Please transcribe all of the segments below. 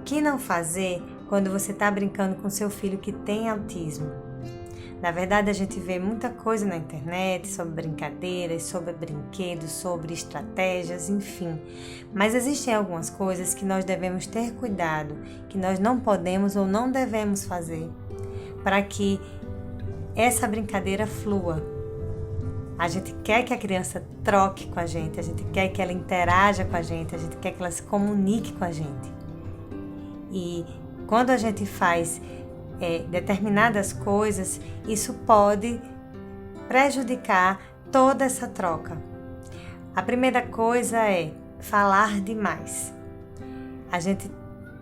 que não fazer quando você está brincando com seu filho que tem autismo? Na verdade, a gente vê muita coisa na internet sobre brincadeiras, sobre brinquedos, sobre estratégias, enfim. Mas existem algumas coisas que nós devemos ter cuidado, que nós não podemos ou não devemos fazer, para que essa brincadeira flua. A gente quer que a criança troque com a gente quer que ela interaja com a gente quer que ela se comunique com a gente. E quando a gente faz determinadas coisas, isso pode prejudicar toda essa troca. A primeira coisa é falar demais. A gente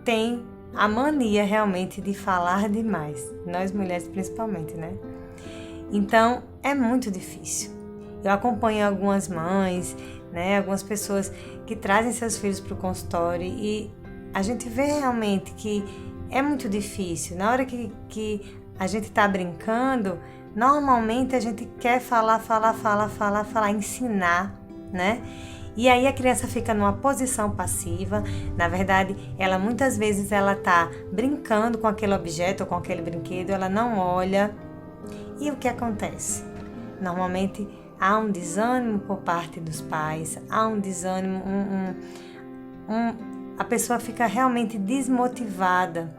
tem a mania realmente de falar demais, nós mulheres principalmente, né? Então é muito difícil. Eu acompanho algumas mães, né, algumas pessoas que trazem seus filhos para o consultório e a gente vê realmente que é muito difícil. Na hora que a gente está brincando, normalmente a gente quer falar, ensinar, né? E aí a criança fica numa posição passiva. Na verdade, ela muitas vezes ela tá brincando com aquele objeto ou com aquele brinquedo, ela não olha. E o que acontece? Normalmente há um desânimo por parte dos pais, há um desânimo, a pessoa fica realmente desmotivada,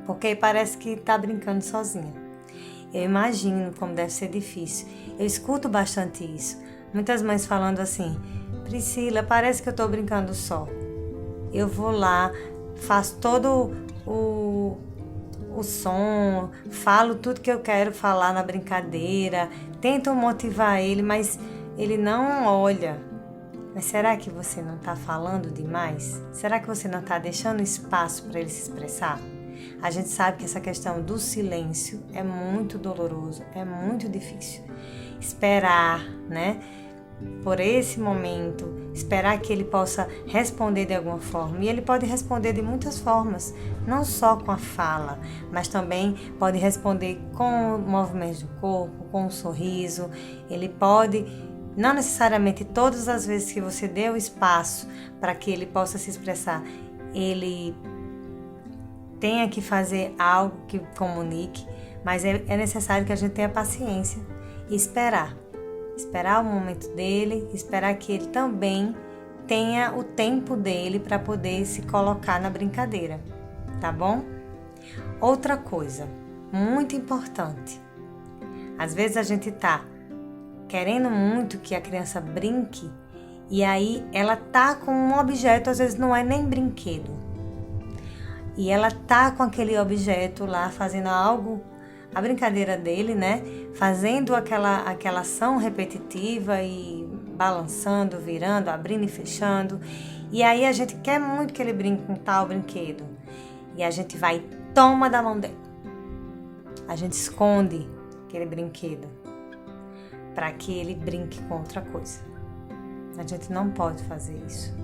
porque parece que está brincando sozinha. Eu imagino como deve ser difícil. Eu escuto bastante isso. Muitas mães falando assim: Priscila, parece que eu estou brincando só. Eu vou lá, faço todo o som, falo tudo que eu quero falar na brincadeira, tento motivar ele, mas ele não olha. Mas será que você não está falando demais? Será que você não está deixando espaço para ele se expressar? A gente sabe que essa questão do silêncio é muito doloroso, é muito difícil. Esperar, né? Por esse momento, esperar que ele possa responder de alguma forma. E ele pode responder de muitas formas, não só com a fala, mas também pode responder com movimentos do corpo, com um sorriso. Ele pode, não necessariamente todas as vezes que você deu espaço para que ele possa se expressar, ele tenha que fazer algo que comunique, mas é necessário que a gente tenha paciência e esperar o momento dele, esperar que ele também tenha o tempo dele para poder se colocar na brincadeira, tá bom? Outra coisa muito importante, às vezes a gente tá querendo muito que a criança brinque e aí ela tá com um objeto, às vezes não é nem brinquedo, e ela tá com aquele objeto lá fazendo algo, a brincadeira dele, né? Fazendo aquela ação repetitiva e balançando, virando, abrindo e fechando. E aí a gente quer muito que ele brinque com tal brinquedo. E a gente vai e toma da mão dele. A gente esconde aquele brinquedo para que ele brinque com outra coisa. A gente não pode fazer isso.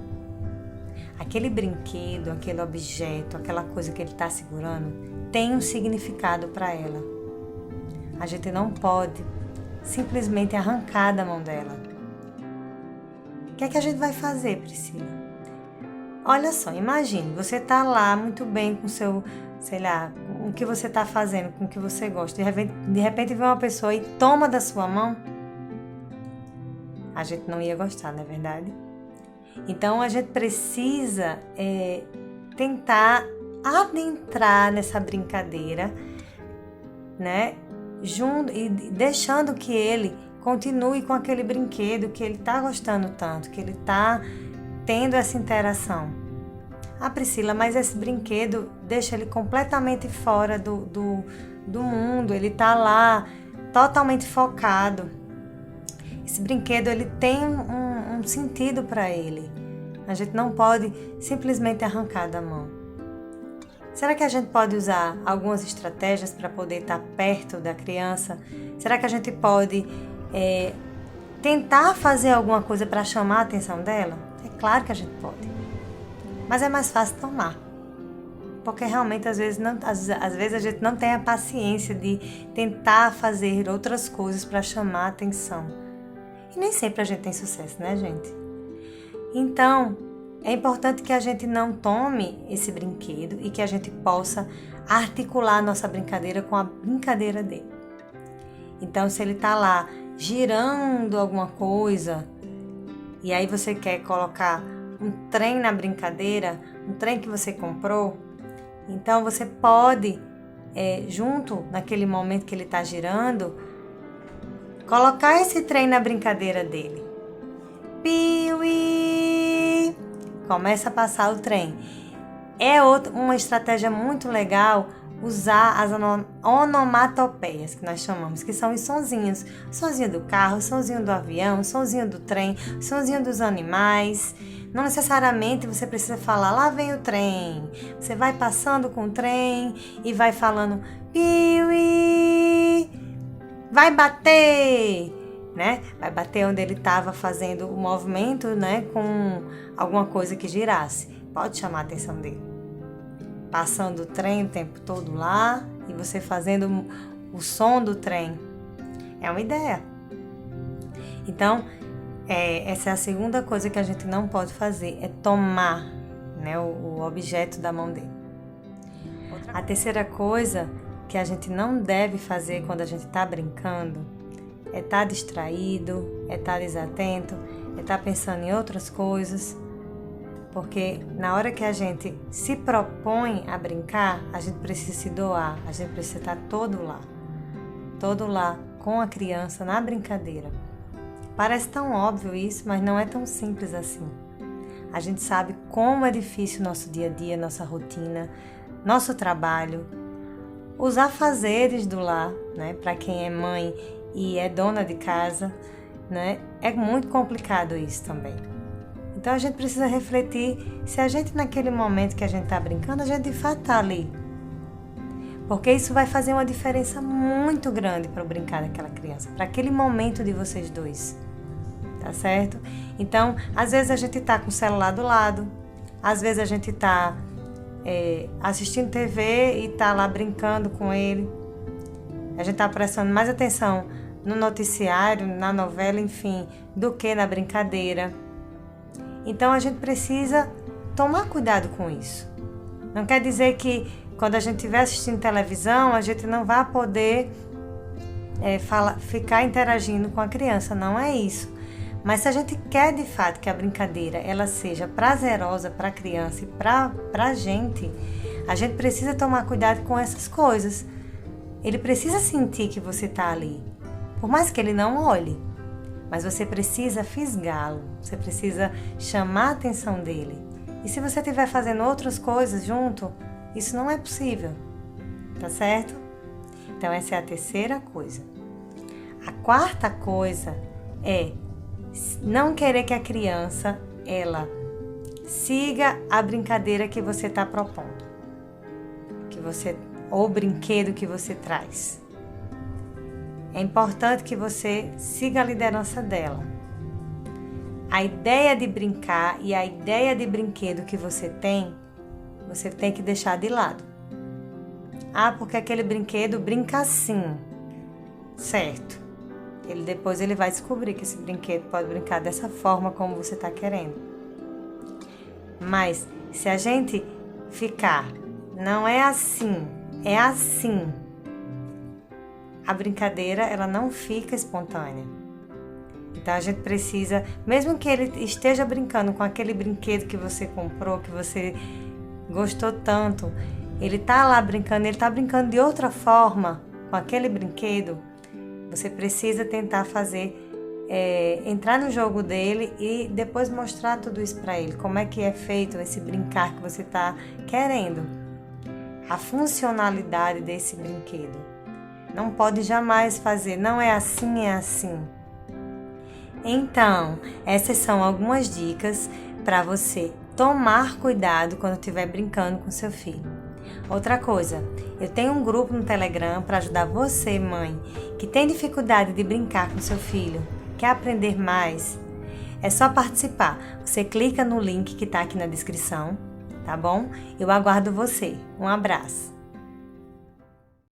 Aquele brinquedo, aquele objeto, aquela coisa que ele está segurando, tem um significado para ela. A gente não pode simplesmente arrancar da mão dela. O que é que a gente vai fazer, Priscila? Olha só, imagine, você está lá muito bem com o seu, sei lá, com o que você está fazendo, com o que você gosta. De repente vem uma pessoa e toma da sua mão. A gente não ia gostar, não é verdade? Então a gente precisa tentar adentrar nessa brincadeira, né? Junto e deixando que ele continue com aquele brinquedo que ele está gostando tanto, que ele está tendo essa interação. Ah, Priscila, mas esse brinquedo deixa ele completamente fora do mundo, ele está lá totalmente focado. Esse brinquedo ele tem um sentido para ele. A gente não pode simplesmente arrancar da mão. Será que a gente pode usar algumas estratégias para poder estar perto da criança? Será que a gente pode tentar fazer alguma coisa para chamar a atenção dela? É claro que a gente pode. Mas é mais fácil tomar. Porque realmente às vezes a gente não tem a paciência de tentar fazer outras coisas para chamar a atenção. E nem sempre a gente tem sucesso, né, gente? Então, É importante que a gente não tome esse brinquedo e que a gente possa articular a nossa brincadeira com a brincadeira dele. Então, se ele está lá girando alguma coisa e aí você quer colocar um trem na brincadeira, um trem que você comprou, então você pode, junto naquele momento que ele está girando, colocar esse trem na brincadeira dele. Piuí! Começa a passar o trem. É uma estratégia muito legal usar as onomatopeias, que nós chamamos, que são os sonzinhos. O sonzinho do carro, o sonzinho do avião, o sonzinho do trem, o sonzinho dos animais. Não necessariamente você precisa falar, lá vem o trem. Você vai passando com o trem e vai falando, piuí, vai bater, né? Vai bater onde ele estava fazendo o movimento, né? Com alguma coisa que girasse. Pode chamar a atenção dele. Passando o trem o tempo todo lá e você fazendo o som do trem. É uma ideia. Então, essa é a segunda coisa que a gente não pode fazer, é tomar, né, o objeto da mão dele. A terceira coisa que a gente não deve fazer quando a gente está brincando é estar distraído, é estar desatento, é estar pensando em outras coisas. Porque na hora que a gente se propõe a brincar, a gente precisa se doar, a gente precisa estar todo lá com a criança na brincadeira. Parece tão óbvio isso, mas não é tão simples assim. A gente sabe como é difícil o nosso dia a dia, nossa rotina, nosso trabalho, os afazeres do lar, né? Para quem é mãe e é dona de casa, né? É muito complicado isso também. Então a gente precisa refletir se a gente naquele momento que a gente está brincando, a gente de fato está ali. Porque isso vai fazer uma diferença muito grande para o brincar daquela criança, para aquele momento de vocês dois, tá certo? Então, às vezes a gente está com o celular do lado, às vezes a gente está assistindo TV e está lá brincando com ele. A gente está prestando mais atenção no noticiário, na novela, enfim, do que na brincadeira. Então a gente precisa tomar cuidado com isso. Não quer dizer que quando a gente estiver assistindo televisão, a gente não vai poder ficar interagindo com a criança, não é isso. Mas se a gente quer de fato que a brincadeira ela seja prazerosa para a criança e para a gente precisa tomar cuidado com essas coisas. Ele precisa sentir que você está ali, por mais que ele não olhe. Mas você precisa fisgá-lo, você precisa chamar a atenção dele. E se você estiver fazendo outras coisas junto, isso não é possível, tá certo? Então essa é a terceira coisa. A quarta coisa é não querer que a criança, ela siga a brincadeira que você está propondo, ou o brinquedo que você traz. É importante que você siga a liderança dela. A ideia de brincar e a ideia de brinquedo que você tem que deixar de lado. Porque aquele brinquedo brinca assim. Certo. Depois ele vai descobrir que esse brinquedo pode brincar dessa forma como você está querendo. Mas se a gente ficar, não é assim, é assim, a brincadeira ela não fica espontânea. Então a gente precisa, mesmo que ele esteja brincando com aquele brinquedo que você comprou, que você gostou tanto, ele tá lá brincando, ele tá brincando de outra forma com aquele brinquedo, você precisa tentar entrar no jogo dele e depois mostrar tudo isso para ele, como é que é feito esse brincar que você tá querendo, a funcionalidade desse brinquedo. Não pode jamais fazer, não é assim, é assim. Então, essas são algumas dicas para você tomar cuidado quando estiver brincando com seu filho. Outra coisa, eu tenho um grupo no Telegram para ajudar você, mãe, que tem dificuldade de brincar com seu filho, quer aprender mais. É só participar. Você clica no link que está aqui na descrição, tá bom? Eu aguardo você. Um abraço.